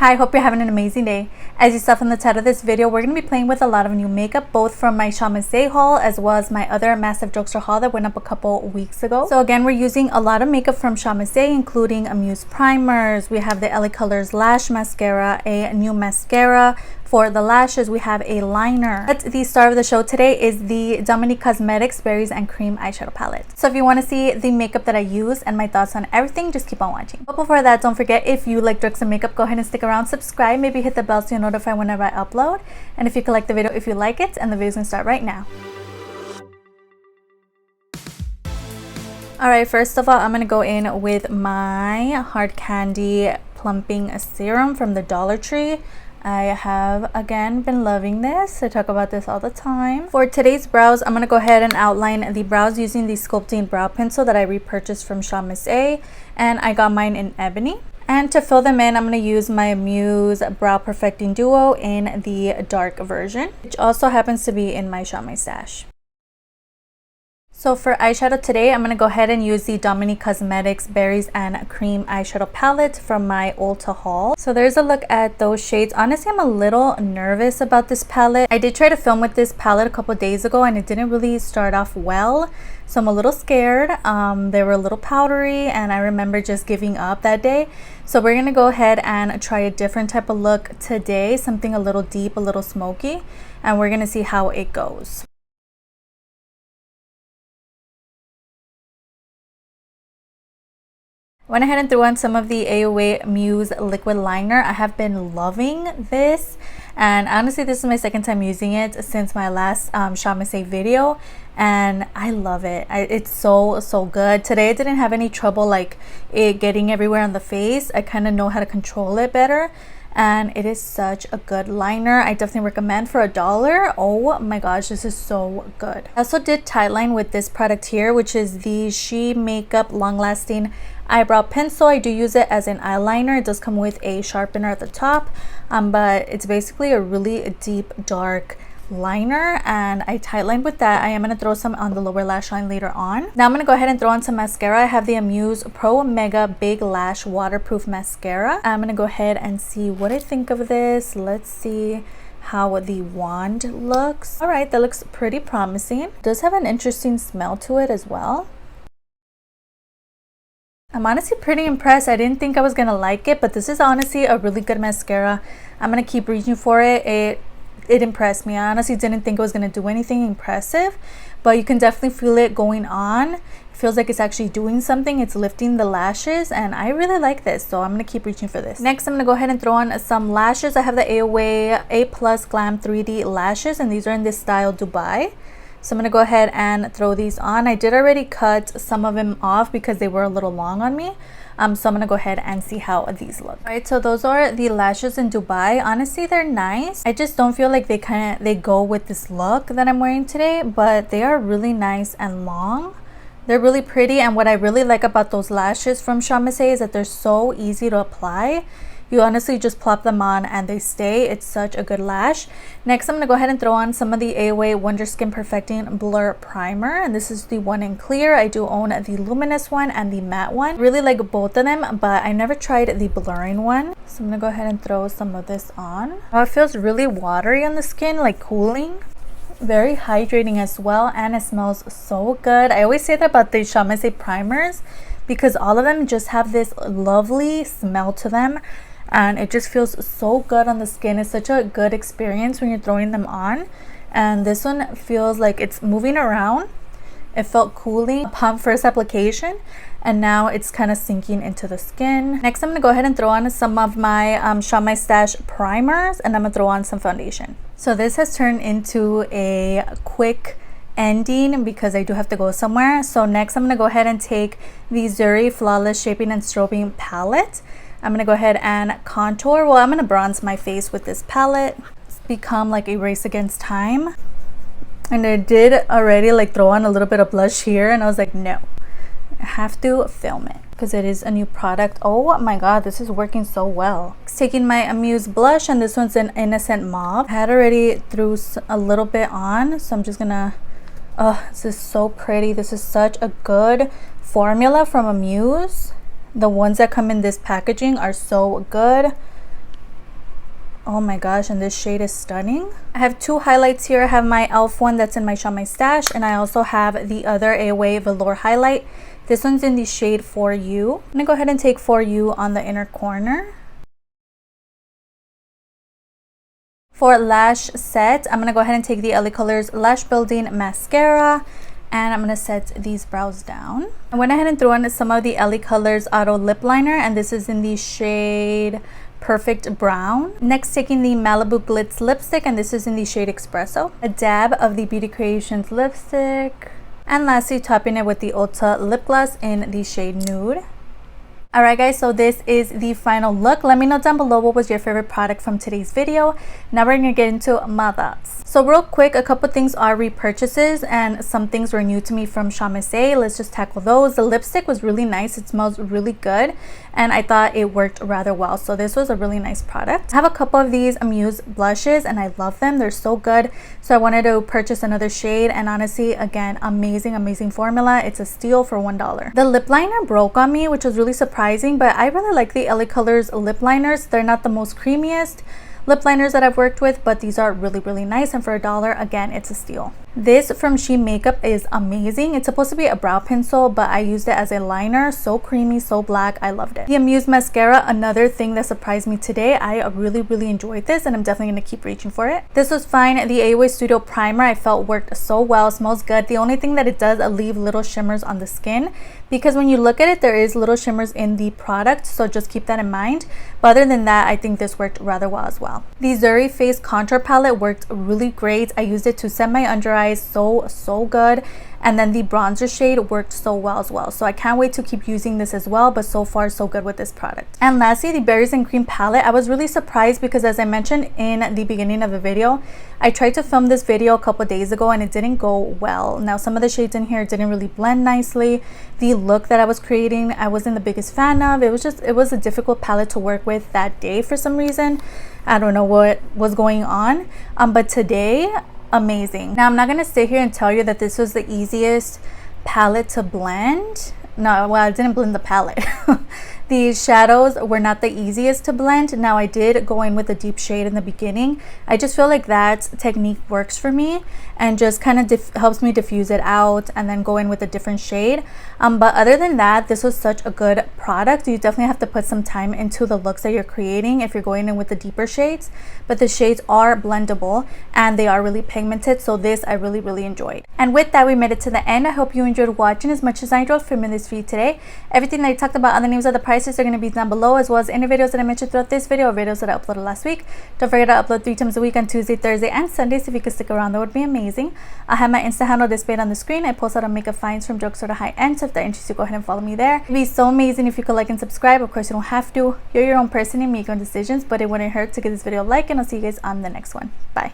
Hi, hope you're having an amazing day. As you saw from the title of this video, we're going to be playing with a lot of new makeup, both from my Amuse haul as well as my other massive drugstore haul that went up a couple weeks ago. So again, we're using a lot of makeup from Amuse, including Amuse primers. We have the LA Colors Lash Mascara, a new mascara. For the lashes, we have a liner. But the star of the show today is the Dominique Cosmetics Berries Cream eyeshadow palette. So if you want to see the makeup that I use and my thoughts on everything, just keep on watching. But before that, don't forget, if you like drugs and makeup, go ahead and stick around, subscribe, maybe hit the bell so you're notified whenever I upload. And if you could like the video if you like it, and the video's gonna start right now. Alright, first of all, I'm gonna go in with my Hard Candy Plumping Serum from the Dollar Tree. I have again been loving this. I talk about this all the time. For today's brows, I'm going to go ahead and outline the brows using the sculpting brow pencil that I repurchased from Amuse, and I got mine in ebony. And to fill them in, I'm going to use my Muse Brow Perfecting Duo in the dark version, which also happens to be in my Amuse stash. So for eyeshadow today, I'm going to go ahead and use the Dominique Cosmetics Berries Cream eyeshadow palette from my Ulta haul. So there's a look at those shades. Honestly, I'm a little nervous about this palette. I did try to film with this palette a couple days ago and it didn't really start off well. So I'm a little scared. They were a little powdery and I remember just giving up that day. So we're going to go ahead and try a different type of look today. Something a little deep, a little smoky. And we're going to see how it goes. Went ahead and threw on some of the AOA Muse liquid liner. I have been loving this, and honestly this is my second time using it since my last Amuse video, and I love it. It's so good. Today I didn't have any trouble like it getting everywhere on the face. I kind of know how to control it better, and it is such a good liner. I definitely recommend for $1. Oh my gosh, this is so good. I also did tightline with this product here, which is the She Makeup Long Lasting Eyebrow Pencil. I do use it as an eyeliner. It does come with a sharpener at the top, but it's basically a really deep dark liner, and I tightlined with that. I am going to throw some on the lower lash line later on. Now I'm going to go ahead and throw on some mascara. I have the Amuse Pro Mega Big Lash Waterproof Mascara. I'm going to go ahead and see what I think of this. Let's see how the wand looks. All right, that looks pretty promising. It does have an interesting smell to it as well. I'm honestly pretty impressed. I didn't think I was gonna like it, but this is honestly a really good mascara. I'm gonna keep reaching for it. It impressed me. I honestly didn't think it was gonna do anything impressive, but you can definitely feel it going on. It feels like it's actually doing something. It's lifting the lashes, and I really like this, so I'm gonna keep reaching for this. Next, I'm gonna go ahead and throw on some lashes. I have the AOA A Plus Glam 3D lashes, and these are in this style Dubai. So I'm going to go ahead and throw these on. I did already cut some of them off because they were a little long on me. So I'm going to go ahead and see how these look. Alright, so those are the lashes in Dubai. Honestly, they're nice. I just don't feel like they go with this look that I'm wearing today, but they are really nice and long. They're really pretty, and what I really like about those lashes from Amuse is that they're so easy to apply. You honestly just plop them on and they stay. It's such a good lash. Next, I'm going to go ahead and throw on some of the AOA Wonder Skin Perfecting Blur Primer. And this is the one in clear. I do own the luminous one and the matte one. Really like both of them, but I never tried the blurring one. So I'm going to go ahead and throw some of this on. Oh, it feels really watery on the skin, like cooling. Very hydrating as well, and it smells so good. I always say that about the Amuse primers because all of them just have this lovely smell to them. And it just feels so good on the skin. It's such a good experience when you're throwing them on. And this one feels like it's moving around. It felt cooling upon first application, and now it's kind of sinking into the skin. Next, I'm going to go ahead and throw on some of my Amuse Stash primers, and I'm going to throw on some foundation. So this has turned into a quick ending because I do have to go somewhere. So next, I'm going to go ahead and take the Zuri Flawless Shaping and Strobing palette. I'm going to go ahead and contour. Well, I'm going to bronze my face with this palette. It's become like a race against time. And I did already like throw on a little bit of blush here, and I was like, no, I have to film it because it is a new product. Oh my god, this is working so well. Taking my Amuse blush, and this one's an Innocent Mauve. I had already threw a little bit on, so I'm just gonna, oh, this is so pretty. This is such a good formula from Amuse. The ones that come in this packaging are so good. Oh my gosh, and this shade is stunning. I have two highlights here. I have my e.l.f. one that's in my Shop My Stash, and I also have the other AOA Velour highlight. This one's in the shade For You. I'm gonna go ahead and take For You on the inner corner. For lash set, I'm gonna go ahead and take the LA Colors Lash Building Mascara, and I'm gonna set these brows down. I went ahead and threw on some of the LA Colors Auto Lip Liner, and this is in the shade Perfect Brown. Next, taking the Malibu Glitz lipstick, and this is in the shade Espresso. A dab of the Beauty Creations lipstick. And lastly, topping it with the Ulta lip gloss in the shade Nude. Alright guys, so this is the final look. Let me know down below what was your favorite product from today's video. Now we're gonna get into my thoughts. So real quick, a couple things are repurchases and some things were new to me from Shamise. Let's just tackle those. The lipstick was really nice. It smells really good and I thought it worked rather well. So this was a really nice product. I have a couple of these Amuse blushes and I love them. They're so good. So I wanted to purchase another shade, and honestly, again, amazing formula. It's a steal for $1. The lip liner broke on me, which was really surprising, but I really like the LA Colors lip liners. They're not the most creamiest lip liners that I've worked with, but these are really nice, and for $1, again, it's a steal. This from She Makeup is amazing. It's supposed to be a brow pencil, but I used it as a liner. So creamy, so black. I loved it. The Amuse mascara, another thing that surprised me today. I really enjoyed this, and I'm definitely going to keep reaching for it. This was fine. The AOA Studio Primer I felt worked so well. Smells good. The only thing that it does leave little shimmers on the skin, because when you look at it, there is little shimmers in the product, so just keep that in mind. But other than that, I think this worked rather well as well. The Zuri Face Contour Palette worked really great. I used it to set my under eyes. So good. And then the bronzer shade worked so well as well. So I can't wait to keep using this as well, but so far so good with this product. And lastly, the Berries and Cream palette. I was really surprised because, as I mentioned in the beginning of the video, I tried to film this video a couple days ago and it didn't go well. Now some of the shades in here didn't really blend nicely. The look that I was creating, I wasn't the biggest fan of. It was a difficult palette to work with that day for some reason. I don't know what was going on. But today, amazing. Now I'm not gonna sit here and tell you that this was the easiest palette to blend. No, well, I didn't blend the palette. The shadows were not the easiest to blend. Now I did go in with a deep shade in the beginning. I just feel like that technique works for me and just kind of helps me diffuse it out and then go in with a different shade. But other than that, this was such a good product. You definitely have to put some time into the looks that you're creating if you're going in with the deeper shades. But the shades are blendable and they are really pigmented. So this I really enjoyed. And with that, we made it to the end. I hope you enjoyed watching as much as I enjoyed filming this for you today. Everything that I talked about on the names of the prices are going to be down below, as well as any videos that I mentioned throughout this video or videos that I uploaded last week. Don't forget to upload 3 times a week on Tuesday, Thursday, and Sundays. If you could stick around, that would be amazing. I have my Insta handle displayed on the screen. I post out on makeup finds from drugstore to high end, so if that interests you, go ahead and follow me there. It'd be so amazing if you could like and subscribe. Of course, you don't have to. You're your own person and make your own decisions, but it wouldn't hurt to give this video a like, and I'll see you guys on the next one. Bye.